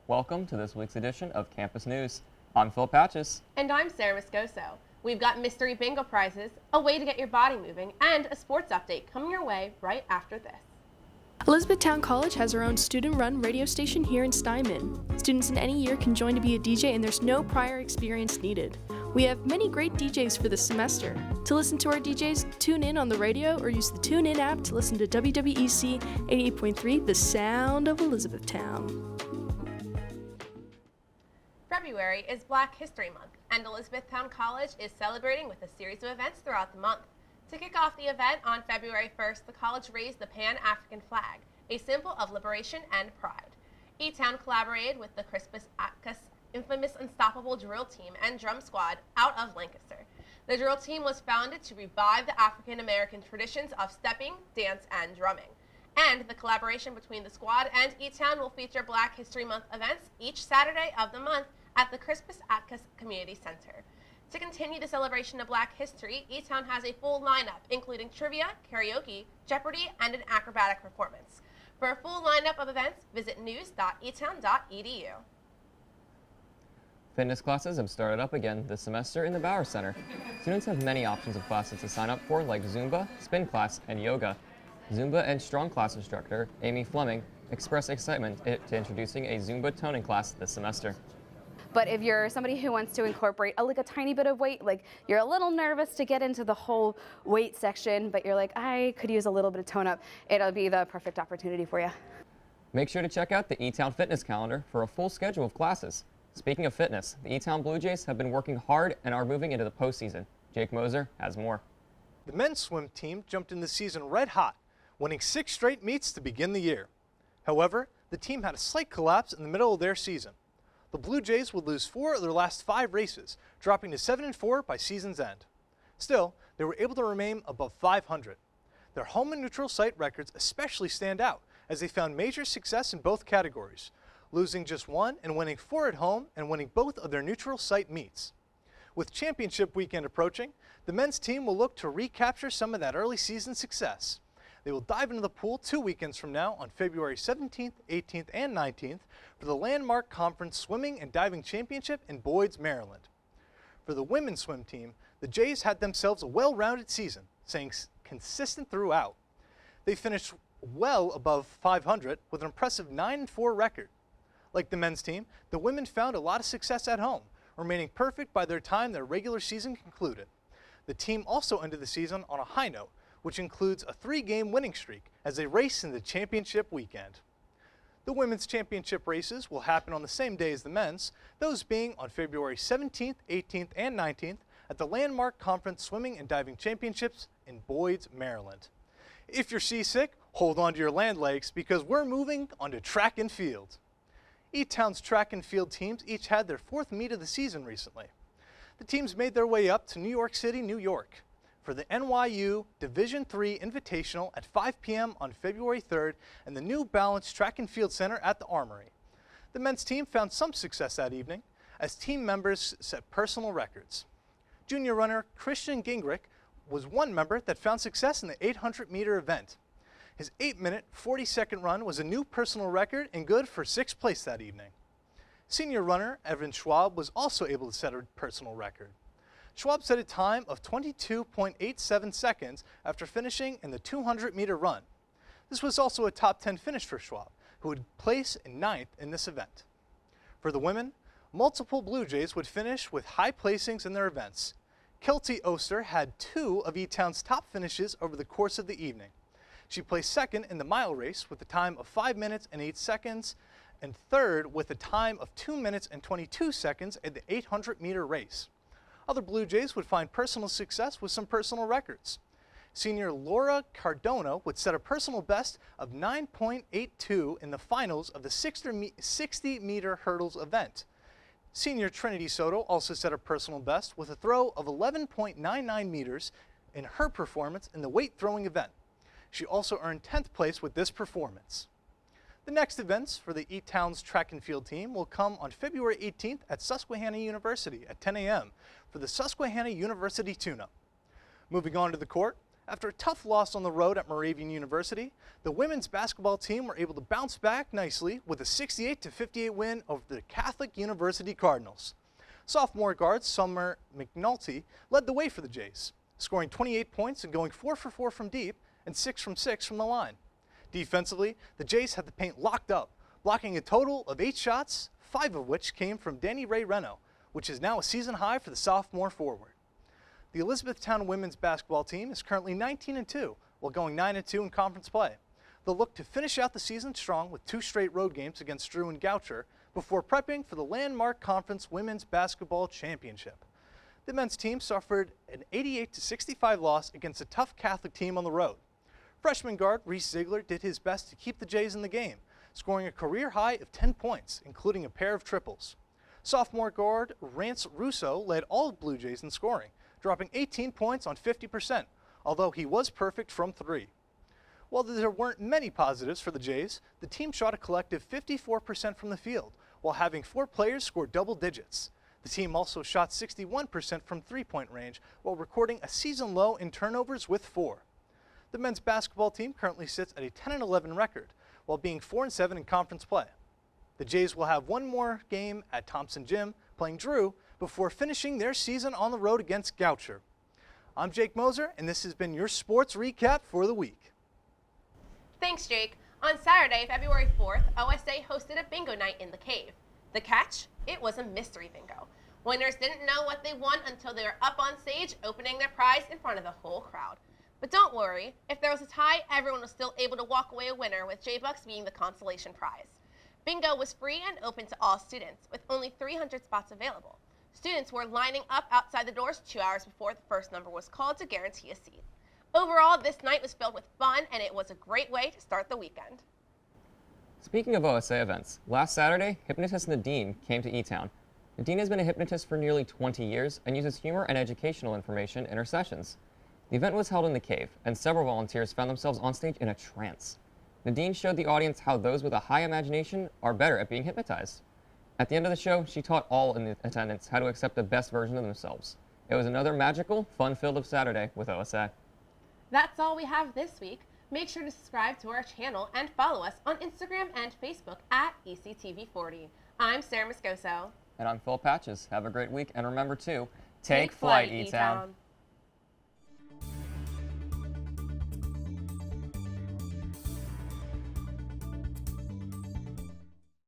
Welcome to this week's edition of Campus News. I'm Phillip. And I'm Sarah Moscoso. We've got mystery bingo prizes, a way to get your body moving, and a sports update coming your way right after this. Elizabethtown College has their own student-run radio station here in Steinman. Students in any year can join to be a DJ, and there's no prior experience needed. We have many great DJs for this semester. To listen to our DJs, tune in on the radio or use the TuneIn app to listen to WWEC 88.3, the sound of Elizabethtown. February is Black History Month, and Elizabethtown College is celebrating with a series of events throughout the month. To kick off the event on February 1st, the college raised the Pan-African flag, a symbol of liberation and pride. E-Town collaborated with the Crispus Attucks infamous Unstoppable drill team and drum squad out of Lancaster. The drill team was founded to revive the African-American traditions of stepping, dance, and drumming. And the collaboration between the squad and E-Town will feature Black History Month events each Saturday of the month at the Crispus Attucks Community Center. To continue the celebration of Black history, E-Town has a full lineup, including trivia, karaoke, Jeopardy, and an acrobatic performance. For a full lineup of events, visit news.etown.edu. Fitness classes have started up again this semester in the Bauer Center. Students have many options of classes to sign up for, like Zumba, spin class, and yoga. Zumba and strong class instructor Amy Fleming expressed excitement to introducing a Zumba toning class this semester. But if you're somebody who wants to incorporate a tiny bit of weight, like you're a little nervous to get into the whole weight section, but you're like, I could use a little bit of tone up, it'll be the perfect opportunity for you. Make sure to check out the E-Town fitness calendar for a full schedule of classes. Speaking of fitness, the E-Town Blue Jays have been working hard and are moving into the postseason. Jacob Moser has more. The men's swim team jumped in the season red hot, winning 6 straight meets to begin the year. However, the team had a slight collapse in the middle of their season. The Blue Jays would lose 4 of their last 5 races, dropping to 7-4 by season's end. Still, they were able to remain above 500. Their home and neutral site records especially stand out, as they found major success in both categories, losing just 1 and winning 4 at home and winning both of their neutral site meets. With championship weekend approaching, the men's team will look to recapture some of that early season success. They will dive into the pool 2 weekends from now on February 17th, 18th, and 19th for the Landmark Conference Swimming and Diving Championship in Boyd's, Maryland. For the women's swim team, the Jays had themselves a well-rounded season, staying consistent throughout. They finished well above 500 with an impressive 9-4 record. Like the men's team, the women found a lot of success at home, remaining perfect by the time their regular season concluded. The team also ended the season on a high note, which includes a 3-game winning streak as they race in the championship weekend. The women's championship races will happen on the same day as the men's, those being on February 17th, 18th, and 19th at the Landmark Conference Swimming and Diving Championships in Boyd's, Maryland. If you're seasick, hold on to your land legs because we're moving on to track and field. E-Town's track and field teams each had their 4th meet of the season recently. The teams made their way up to New York City, New York, for the NYU Division III Invitational at 5 p.m. on February 3rd in the New Balance Track and Field Center at the Armory. The men's team found some success that evening as team members set personal records. Junior runner Christian Gingrich was one member that found success in the 800-meter event. His 8-minute, 40-second run was a new personal record and good for 6th place that evening. Senior runner Evan Schwab was also able to set a personal record. Schwab set a time of 22.87 seconds after finishing in the 200-meter run. This was also a top 10 finish for Schwab, who would place in 9th in this event. For the women, multiple Blue Jays would finish with high placings in their events. Kelty Oster had 2 of E-Town's top finishes over the course of the evening. She placed 2nd in the mile race with a time of 5 minutes and 8 seconds, and 3rd with a time of 2 minutes and 22 seconds in the 800-meter race. Other Blue Jays would find personal success with some personal records. Senior Laura Cardona would set a personal best of 9.82 in the finals of the 60-meter hurdles event. Senior Trinity Soto also set a personal best with a throw of 11.99 meters in her performance in the weight throwing event. She also earned 10th place with this performance. The next events for the E-Town's track and field team will come on February 18th at Susquehanna University at 10 a.m. for the Susquehanna University Tune-Up. Moving on to the court, After a tough loss on the road at Moravian University, the women's basketball team were able to bounce back nicely with a 68-58 win over the Catholic University Cardinals. Sophomore guard Summer McNulty led the way for the Jays, scoring 28 points and going 4 for 4 from deep and 6 from 6 from the line. Defensively, the Jays had the paint locked up, blocking a total of 8 shots, 5 of which came from DaniRae Renno, which is now a season high for the sophomore forward. The Elizabethtown women's basketball team is currently 19-2, while going 9-2 in conference play. They'll look to finish out the season strong with 2 straight road games against Drew and Goucher before prepping for the landmark conference women's basketball championship. The men's team suffered an 88-65 loss against a tough Catholic team on the road. Freshman guard Reese Ziegler did his best to keep the Jays in the game, scoring a career high of 10 points, including a pair of triples. Sophomore guard Rance Russo led all Blue Jays in scoring, dropping 18 points on 50%, although he was perfect from 3. While there weren't many positives for the Jays, the team shot a collective 54% from the field, while having 4 players score double digits. The team also shot 61% from three-point range, while recording a season low in turnovers with 4. The men's basketball team currently sits at a 10-11 record, while being 4-7 in conference play. The Jays will have one more game at Thompson Gym, playing Drew, before finishing their season on the road against Goucher. I'm Jacob Moser, and this has been your sports recap for the week. Thanks, Jake. On Saturday, February 4th, OSA hosted a bingo night in the cave. The catch? It was a mystery bingo. Winners didn't know what they won until they were up on stage opening their prize in front of the whole crowd. But don't worry, if there was a tie, everyone was still able to walk away a winner, with J-Bucks being the consolation prize. Bingo was free and open to all students, with only 300 spots available. Students were lining up outside the doors 2 hours before the first number was called to guarantee a seat. Overall, this night was filled with fun, and it was a great way to start the weekend. Speaking of OSA events, last Saturday, hypnotist Nadine came to E-Town. Nadine has been a hypnotist for nearly 20 years and uses humor and educational information in her sessions. The event was held in the cave, and several volunteers found themselves on stage in a trance. Nadine showed the audience how those with a high imagination are better at being hypnotized. At the end of the show, she taught all in the attendance how to accept the best version of themselves. It was another magical, fun-filled Saturday with OSA. That's all we have this week. Make sure to subscribe to our channel and follow us on Instagram and Facebook at ECTV40. I'm Sarah Moscoso. And I'm Phillip. Have a great week, and remember to take flight, E-Town.